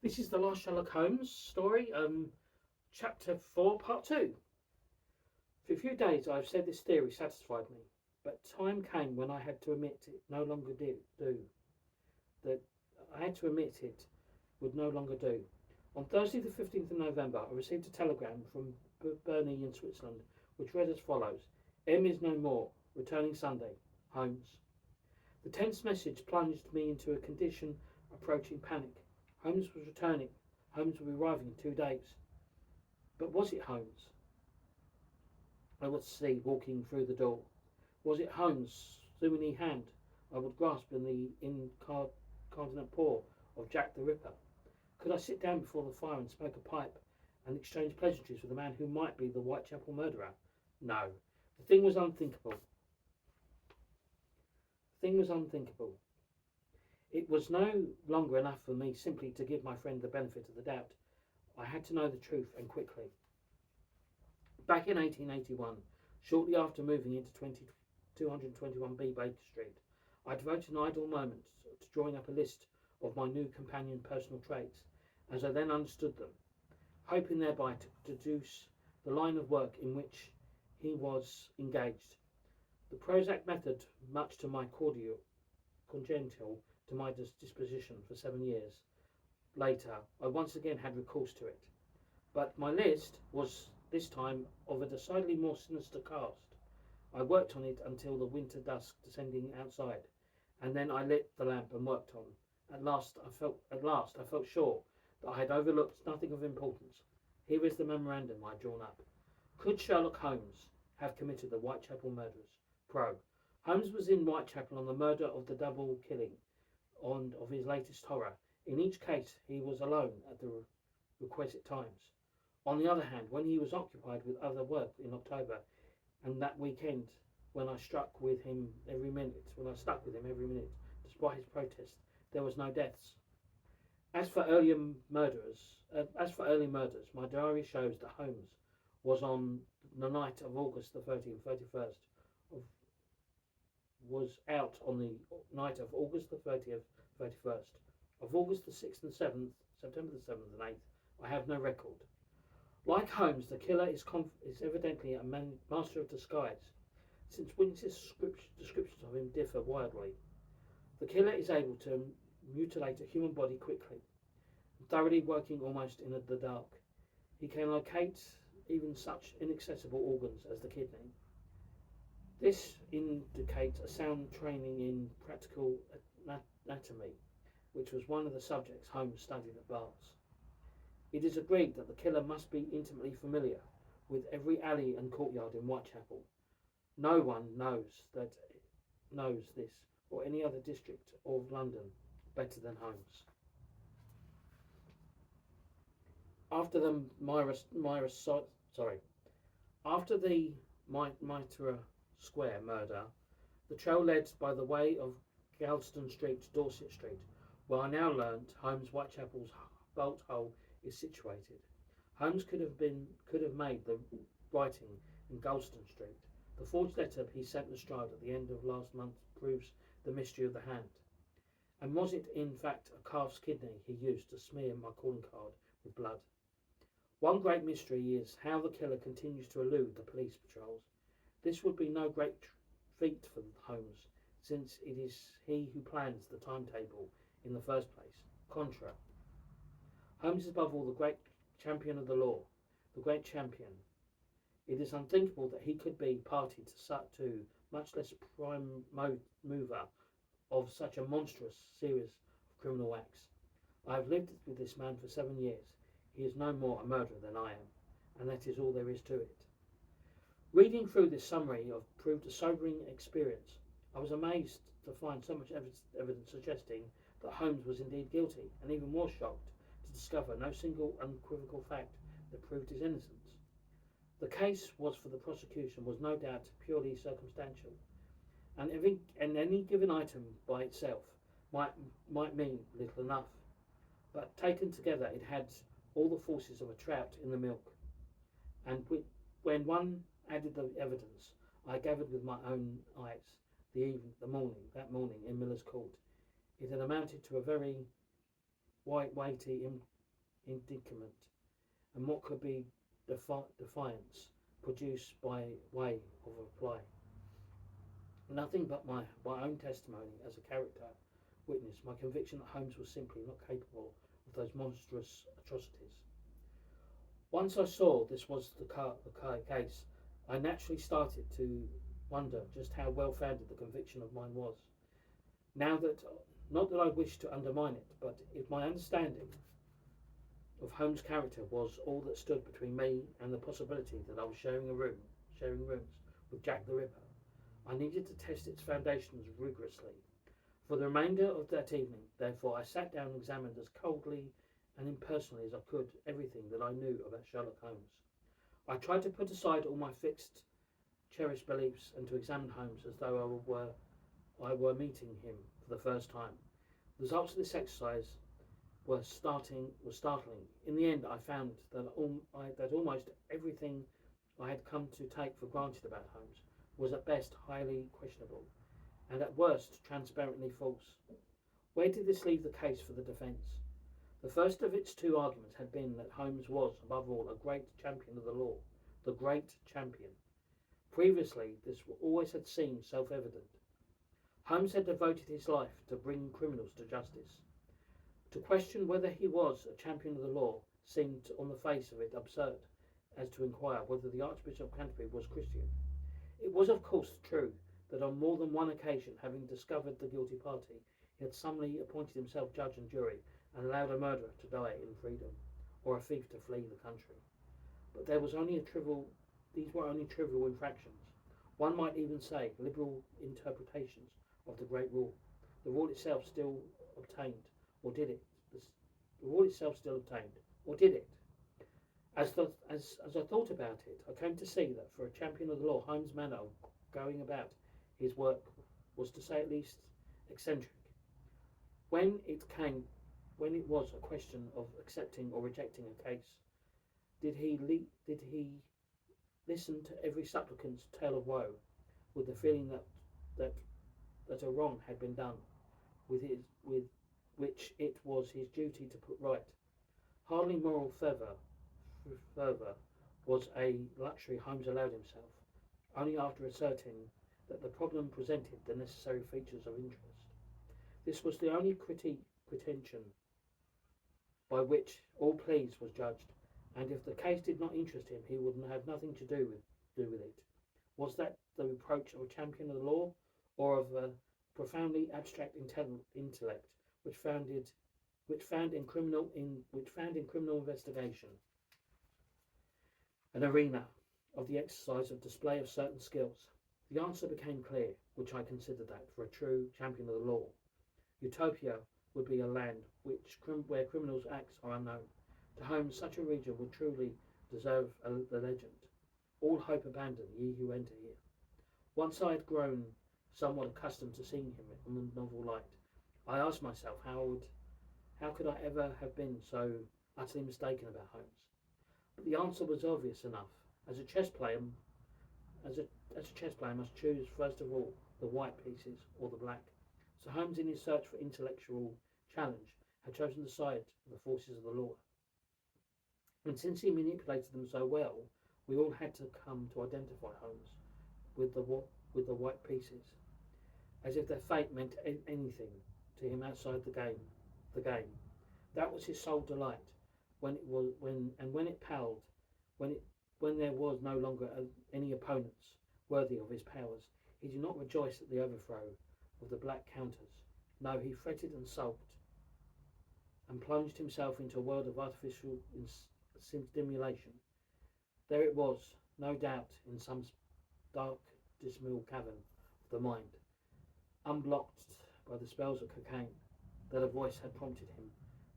This is the last Sherlock Holmes story, chapter 4, part 2. For a few days I have said this theory satisfied me, but time came when I had to admit it no longer did do. That I had to admit it would no longer do. On Thursday the 15th of November I received a telegram from Berney in Switzerland, which read as follows: M is no more, returning Sunday, Holmes. The tense message plunged me into a condition approaching panic. Holmes was returning. Holmes would be arriving in 2 days. But was it Holmes I would see walking through the door? Was it Holmes' sinewy hand I would grasp in the incarnate paw of Jack the Ripper? Could I sit down before the fire and smoke a pipe and exchange pleasantries with the man who might be the Whitechapel murderer? No. The thing was unthinkable. It was no longer enough for me simply to give my friend the benefit of the doubt. I had to know the truth, and quickly. Back in 1881, shortly after moving into 221B Baker Street, I devoted an idle moment to drawing up a list of my new companion's personal traits, as I then understood them, hoping thereby to deduce the line of work in which he was engaged. The Prozac method, much to my congenital to my disposition for 7 years later, I once again had recourse to it. But my list was this time of a decidedly more sinister cast. I worked on it until the winter dusk descending outside, and then I lit the lamp and worked on. At last I felt sure that I had overlooked nothing of importance. Here is the memorandum I had drawn up. Could Sherlock Holmes have committed the Whitechapel murders? Pro. Holmes was in Whitechapel on the murder of the double killing of his latest horror. In each case he was alone at the requisite times. On the other hand, when he was occupied with other work in October and that weekend, when I stuck with him every minute, despite his protest, there was no deaths. As for early murders, my diary shows that Holmes was on the night of August the 30th and 31st was out on the night of August the 30th, 31st. Of August the 6th and 7th, September the 7th and 8th, I have no record. Like Holmes, the killer is evidently a master of disguise, since witnesses' descriptions of him differ widely. The killer is able to mutilate a human body quickly, thoroughly working almost in the dark. He can locate even such inaccessible organs as the kidney. This indicates a sound training in practical anatomy, which was one of the subjects Holmes studied at Barts. It is agreed that the killer must be intimately familiar with every alley and courtyard in Whitechapel. No one knows this or any other district of London better than Holmes. After the Mitre Square murder, the trail led by the way of Galston Street to Dorset Street, where I now learnt Holmes' Whitechapel's bolt hole is situated. Holmes could have made the writing in Galston Street. The forged letter he sent Lestrade at the end of last month proves the mystery of the hand. And was it in fact a calf's kidney he used to smear my calling card with blood? One great mystery is how the killer continues to elude the police patrols. This would be no great feat for Holmes, since it is he who plans the timetable in the first place. Contra. Holmes is above all the great champion of the law, the great champion. It is unthinkable that he could be party to much less prime mover of such a monstrous series of criminal acts. I have lived with this man for 7 years. He is no more a murderer than I am, and that is all there is to it. Reading through this summary proved a sobering experience. I was amazed to find so much evidence suggesting that Holmes was indeed guilty, and even more shocked to discover no single unequivocal fact that proved his innocence. The case for the prosecution was no doubt purely circumstantial, and any given item by itself might mean little enough, but taken together it had all the forces of a trout in the milk. And when one added the evidence I gathered with my own eyes that morning in Miller's Court, it had amounted to a very weighty indicament, and what could be defiance produced by way of reply. Nothing but my own testimony as a character witness, my conviction that Holmes was simply not capable of those monstrous atrocities. Once I saw this was the case, I naturally started to wonder just how well founded the conviction of mine was. Now that, not that I wished to undermine it, but if my understanding of Holmes' character was all that stood between me and the possibility that I was sharing rooms with Jack the Ripper, I needed to test its foundations rigorously. For the remainder of that evening, therefore, I sat down and examined as coldly and impersonally as I could everything that I knew about Sherlock Holmes. I tried to put aside all my fixed, cherished beliefs and to examine Holmes as though I were meeting him for the first time. The results of this exercise were startling. In the end, I found that almost everything I had come to take for granted about Holmes was at best highly questionable, and at worst transparently false. Where did this leave the case for the defence? The first of its two arguments had been that Holmes was, above all, a great champion of the law. The great champion. Previously, this always had seemed self-evident. Holmes had devoted his life to bringing criminals to justice. To question whether he was a champion of the law seemed, on the face of it, absurd, as to inquire whether the Archbishop of Canterbury was Christian. It was, of course, true that on more than one occasion, having discovered the guilty party, he had summarily appointed himself judge and jury and allowed a murderer to die in freedom, or a thief to flee the country. But these were only trivial infractions. One might even say liberal interpretations of the great rule. The rule itself still obtained, or did it? The rule itself still obtained, or did it? As I thought about it, I came to see that for a champion of the law, Holmes' manner of going about his work was, to say at least, eccentric. When it was a question of accepting or rejecting a case, did he listen to every supplicant's tale of woe, with the feeling that a wrong had been done, with which it was his duty to put right? Hardly moral fervour was a luxury Holmes allowed himself, only after asserting that the problem presented the necessary features of interest. This was the only pretension by which all pleas was judged, and if the case did not interest him, he would have nothing to do with it. Was that the reproach of a champion of the law, or of a profoundly abstract intellect which found in criminal investigation an arena of the exercise of display of certain skills? The answer became clear, which I considered that, for a true champion of the law, Utopia would be a land where criminals' acts are unknown. To Holmes, such a region would truly deserve the legend. All hope abandon, ye who enter here. Once I had grown somewhat accustomed to seeing him in the novel light, I asked myself how could I ever have been so utterly mistaken about Holmes? But the answer was obvious enough. As a chess player must choose first of all the white pieces or the black. So Holmes, in his search for intellectual challenge, had chosen the side of the forces of the law. And since he manipulated them so well, we all had to come to identify Holmes with the white pieces, as if their fate meant anything to him outside the game. That was his sole delight. When there was no longer any opponents worthy of his powers, he did not rejoice at the overthrow of the black counters. No, he fretted and sulked, and plunged himself into a world of artificial stimulation. There it was, no doubt, in some dark, dismal cavern of the mind, unblocked by the spells of cocaine, that a voice had prompted him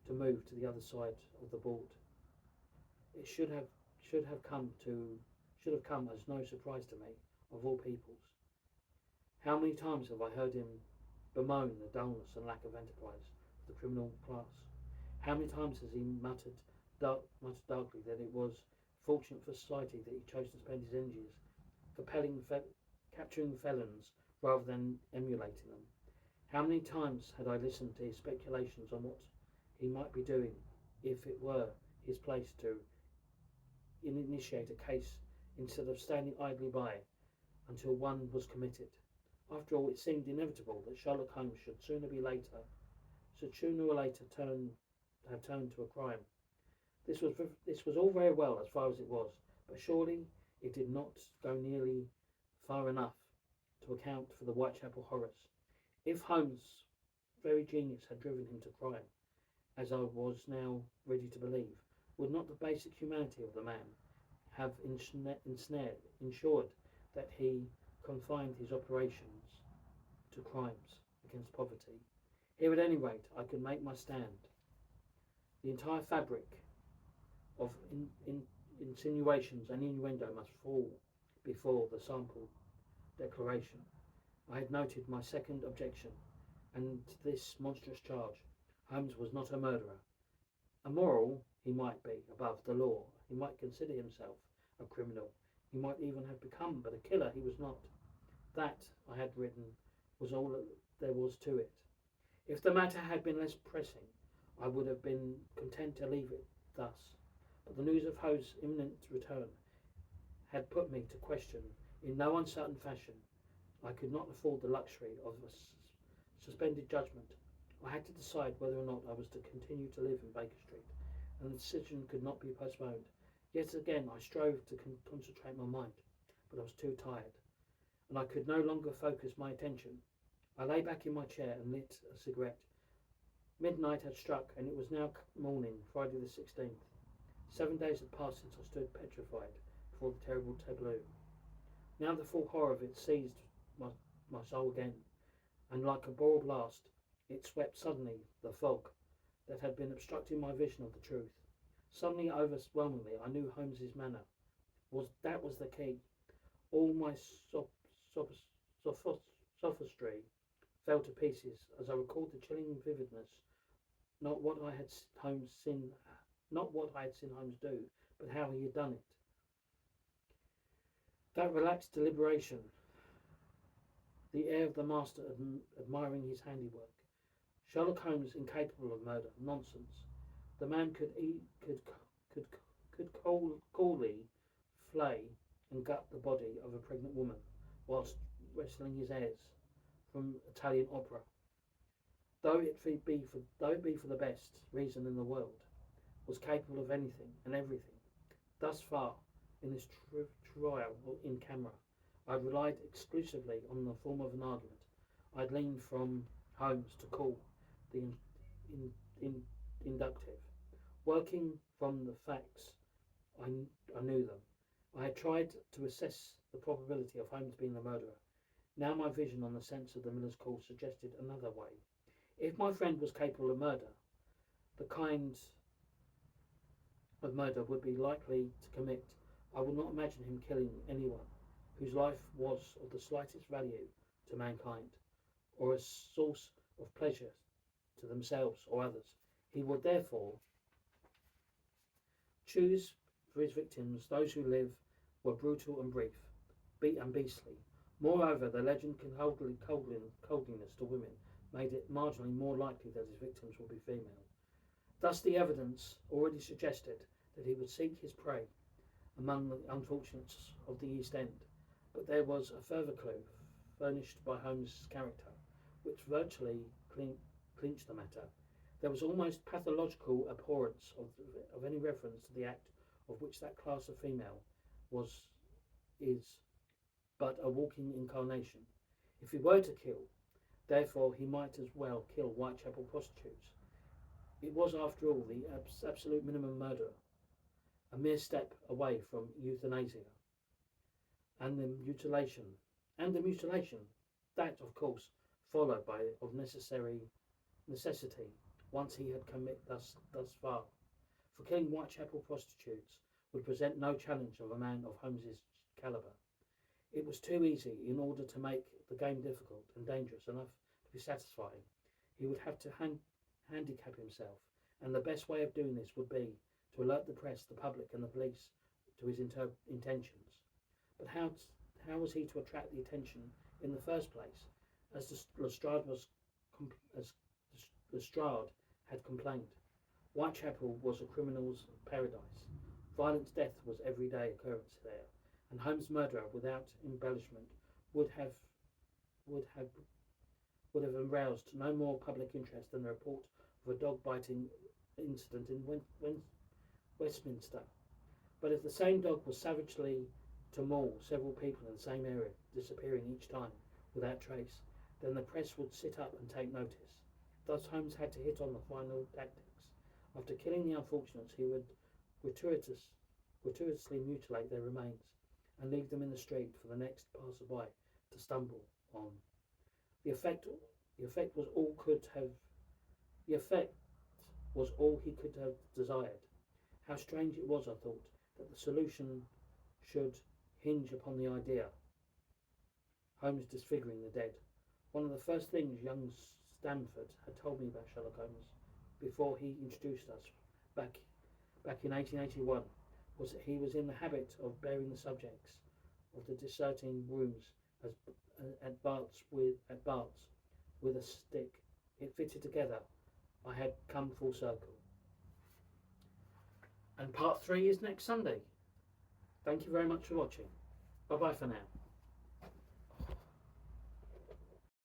to move to the other side of the board. It should have come as no surprise to me, of all peoples. How many times have I heard him bemoan the dullness and lack of enterprise of the criminal class? How many times has he muttered darkly that it was fortunate for society that he chose to spend his energies capturing felons rather than emulating them? How many times had I listened to his speculations on what he might be doing if it were his place to initiate a case instead of standing idly by until one was committed. After all, it seemed inevitable that Sherlock Holmes should sooner or later have turned to a crime. This was all very well as far as it was, but surely it did not go nearly far enough to account for the Whitechapel horrors. If Holmes' very genius had driven him to crime, as I was now ready to believe, would not the basic humanity of the man have ensured that he confined his operations to crimes against poverty? Here, at any rate, I could make my stand. The entire fabric of insinuations and innuendo must fall before the sample declaration. I had noted my second objection, and to this monstrous charge. Holmes was not a murderer. Immoral he might be, above the law. He might consider himself a criminal. He might even have become, but a killer he was not. That, I had written, was all there was to it. If the matter had been less pressing, I would have been content to leave it thus. But the news of Howe's imminent return had put me to question in no uncertain fashion. I could not afford the luxury of a suspended judgment. I had to decide whether or not I was to continue to live in Baker Street, and the decision could not be postponed. Yet again I strove to concentrate my mind, but I was too tired, and I could no longer focus my attention. I lay back in my chair and lit a cigarette. Midnight had struck, and it was now morning, Friday the 16th. 7 days had passed since I stood petrified before the terrible tableau. Now the full horror of it seized my soul again, and like a ball blast, it swept suddenly the fog that had been obstructing my vision of the truth. Suddenly, overwhelmingly, I knew Holmes's manner. That was the key. All my sophistry fell to pieces as I recalled the chilling vividness, not what I had seen Holmes do, but how he had done it. That relaxed deliberation, the air of the master admiring his handiwork. Sherlock Holmes incapable of murder. Nonsense. The man could coolly flay and gut the body of a pregnant woman whilst wrestling his heirs from Italian opera. Though it be for the best reason in the world, was capable of anything and everything. Thus far, in this trial in camera, I had relied exclusively on the form of an argument. I had leaned from Holmes to call the inductive. Working from the facts, I knew them. I had tried to assess the probability of Holmes being the murderer. Now my vision on the sense of the miller's call suggested another way. If my friend was capable of murder, the kind of murder would be likely to commit. I would not imagine him killing anyone whose life was of the slightest value to mankind, or a source of pleasure to themselves or others. He would therefore choose for his victims those who were brutal and brief, and beastly. Moreover, the legend coldliness to women made it marginally more likely that his victims would be female. Thus the evidence already suggested that he would seek his prey among the unfortunates of the East End, but there was a further clue furnished by Holmes' character, which virtually clinched the matter. There was almost pathological abhorrence of any reference to the act of which that class of female is but a walking incarnation. If he were to kill, therefore he might as well kill Whitechapel prostitutes. It was, after all, the absolute minimum murder, a mere step away from euthanasia, and the mutilation, that, of course, followed of necessity, once he had committed thus far. For killing Whitechapel prostitutes would present no challenge of a man of Holmes's calibre. It was too easy in order to make the game difficult and dangerous enough to be satisfying. He would have to handicap himself, and the best way of doing this would be to alert the press, the public, and the police to his intentions. But how was he to attract the attention in the first place, as Lestrade had complained? Whitechapel was a criminal's paradise. Violent death was everyday occurrence there, and Holmes' murderer, without embellishment, would have would have would have aroused no more public interest than the report of a dog biting incident in Westminster. But if the same dog was savagely to maul several people in the same area, disappearing each time without trace, then the press would sit up and take notice. Thus Holmes had to hit on the final tactics. After killing the unfortunates, he would gratuitously mutilate their remains and leave them in the street for the next passerby to stumble on. The effect, the effect was all could have. The effect was all he could have desired. How strange it was, I thought, that the solution should hinge upon the idea. Holmes disfiguring the dead. One of the first things young Stamford had told me about Sherlock Holmes before he introduced us back in 1881 was that he was in the habit of burying the subjects of the discerting rooms as, at Bart's with a stick. It fitted together. I had come full circle. And part 3 is next Sunday. Thank you very much for watching. Bye bye for now.